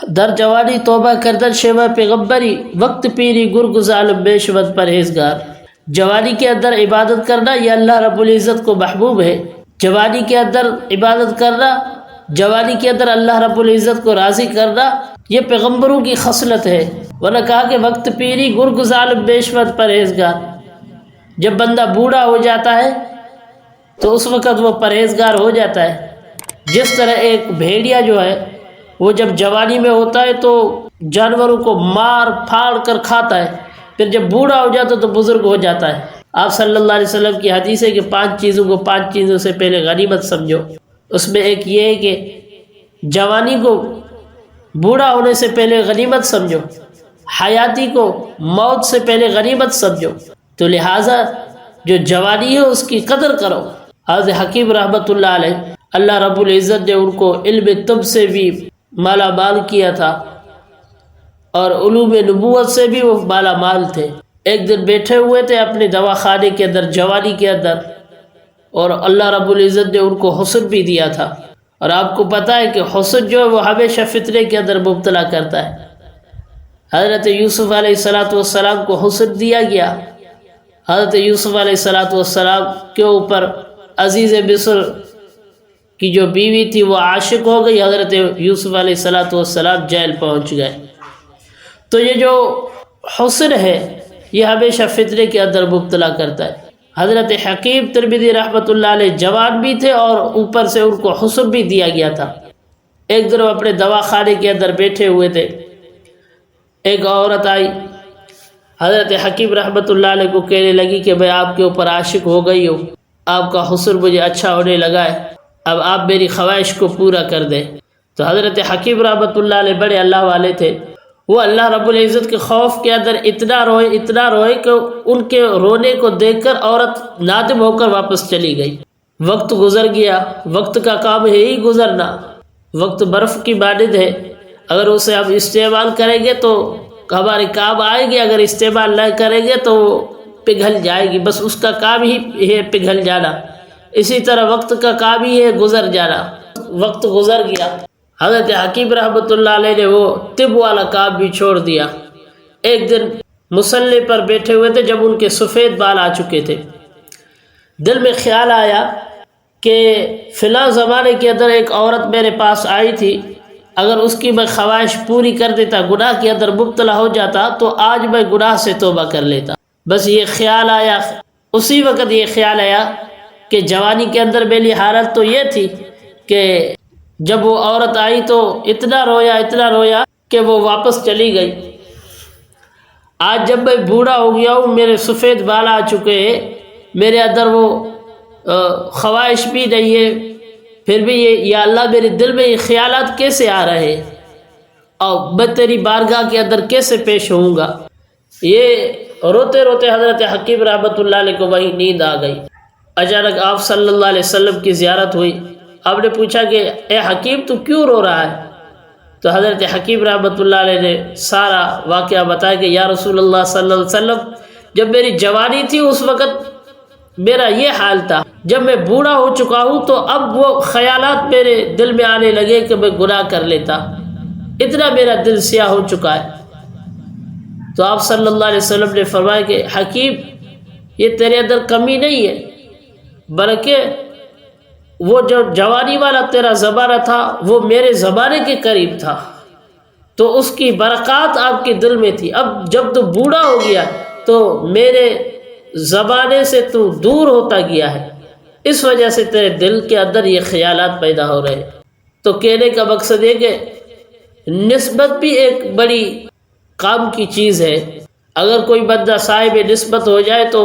در جوانی توبہ کردن شیوہ پیغمبری، وقت پیری گرگ ظالم بے شود پرہیزگار۔ جوانی کے اندر عبادت کرنا یہ اللہ رب العزت کو محبوب ہے۔ جوانی کے اندر عبادت کرنا، جوانی کے اندر اللہ رب العزت کو راضی کرنا یہ پیغمبروں کی خصلت ہے۔ ورنہ کہا کہ وقت پیری گرگ ظالم بے شود پرہیزگار، جب بندہ بوڑھا ہو جاتا ہے تو اس وقت وہ پرہیزگار ہو جاتا ہے۔ جس طرح ایک بھیڑیا جو ہے وہ جب جوانی میں ہوتا ہے تو جانوروں کو مار پھاڑ کر کھاتا ہے، پھر جب بوڑھا ہو جاتا ہے تو بزرگ ہو جاتا ہے۔ آپ صلی اللہ علیہ وسلم کی حدیث ہے کہ 5 چیزوں کو 5 چیزوں سے پہلے غنیمت سمجھو۔ اس میں ایک یہ ہے کہ جوانی کو بوڑھا ہونے سے پہلے غنیمت سمجھو، حیاتی کو موت سے پہلے غنیمت سمجھو، تو لہٰذا جو جوانی ہے اس کی قدر کرو۔ حضرت حکیم رحمۃ اللہ علیہ، اللہ رب العزت نے ان کو علم طب سے بھی مالا مال کیا تھا اور علوم نبوت سے بھی وہ مالا مال تھے۔ ایک دن بیٹھے ہوئے تھے اپنے دوا خانے کے اندر جوانی کے اندر، اور اللہ رب العزت نے ان کو حسن بھی دیا تھا، اور آپ کو پتہ ہے کہ حسن جو ہے وہ ہمیشہ فتنے کے اندر مبتلا کرتا ہے۔ حضرت یوسف علیہ السلام کو حسن دیا گیا، حضرت یوسف علیہ السلام کے اوپر عزیز مصر کی جو بیوی تھی وہ عاشق ہو گئی، حضرت یوسف علیہ السلام جیل پہنچ گئے۔ تو یہ جو حسن ہے یہ ہمیشہ فتنے کے اندر مبتلا کرتا ہے۔ حضرت حکیم ترمذی رحمۃ اللہ علیہ جوان بھی تھے اور اوپر سے ان کو حسن بھی دیا گیا تھا۔ ایک دن وہ اپنے دوا خانے کے اندر بیٹھے ہوئے تھے، ایک عورت آئی حضرت حکیم رحمۃ اللہ علیہ کو کہنے لگی کہ میں آپ کے اوپر عاشق ہو گئی ہوں، آپ کا حسن مجھے اچھا ہونے لگا ہے، اب آپ میری خواہش کو پورا کر دیں۔ تو حضرت حکیم رحمۃ اللہ علیہ بڑے اللہ والے تھے، وہ اللہ رب العزت کے خوف کے اندر اتنا روئے کہ ان کے رونے کو دیکھ کر عورت نادم ہو کر واپس چلی گئی۔ وقت گزر گیا، وقت کا کام ہے ہی گزرنا، وقت برف کی مانند ہے، اگر اسے ہم استعمال کریں گے تو ہمارے کام آئے گی، اگر استعمال نہ کریں گے تو پگھل جائے گی، بس اس کا کام ہی ہے پگھل جانا۔ اسی طرح وقت کا کام ہی ہے گزر جانا۔ وقت گزر گیا، حضرت حکیم رحمۃ اللہ علیہ نے وہ طب والا کام بھی چھوڑ دیا۔ ایک دن مصلی پر بیٹھے ہوئے تھے، جب ان کے سفید بال آ چکے تھے، دل میں خیال آیا کہ فلاں زمانے کے اندر ایک عورت میرے پاس آئی تھی، اگر اس کی میں خواہش پوری کر دیتا، گناہ کے اندر مبتلا ہو جاتا تو آج میں گناہ سے توبہ کر لیتا۔ بس یہ خیال آیا، اسی وقت یہ خیال آیا کہ جوانی کے اندر میری حالت تو یہ تھی کہ جب وہ عورت آئی تو اتنا رویا کہ وہ واپس چلی گئی۔ آج جب میں بوڑھا ہو گیا ہوں، میرے سفید بال آ چکے ہیں، میرے اندر وہ خواہش بھی نہیں ہے، پھر بھی یہ یا اللہ میرے دل میں یہ خیالات کیسے آ رہے ہیں اور میں تیری بارگاہ کے اندر کیسے پیش ہوں گا۔ یہ روتے روتے حضرت حکیم رحمۃ اللہ علیہ کو وہی نیند آ گئی۔ اچانک آپ صلی اللہ علیہ وسلم کی زیارت ہوئی، آپ نے پوچھا کہ اے حکیم تو کیوں رو رہا ہے؟ تو حضرت حکیم رحمۃ اللہ علیہ نے سارا واقعہ بتایا کہ یا رسول اللہ صلی اللہ علیہ وسلم، جب میری جوانی تھی اس وقت میرا یہ حال تھا، جب میں بوڑھا ہو چکا ہوں تو اب وہ خیالات میرے دل میں آنے لگے کہ میں گناہ کر لیتا، اتنا میرا دل سیاہ ہو چکا ہے۔ تو آپ صلی اللہ علیہ وسلم نے فرمایا کہ حکیم یہ تیرے اندر کمی نہیں ہے، بلکہ وہ جو جوانی والا تیرا زمانہ تھا وہ میرے زمانے کے قریب تھا، تو اس کی برکات آپ کے دل میں تھی۔ اب جب تو بوڑھا ہو گیا تو میرے زمانے سے تو دور ہوتا گیا ہے، اس وجہ سے تیرے دل کے اندر یہ خیالات پیدا ہو رہے ہیں۔ تو کہنے کا مقصد یہ کہ نسبت بھی ایک بڑی کام کی چیز ہے۔ اگر کوئی بندہ صاحب نسبت ہو جائے تو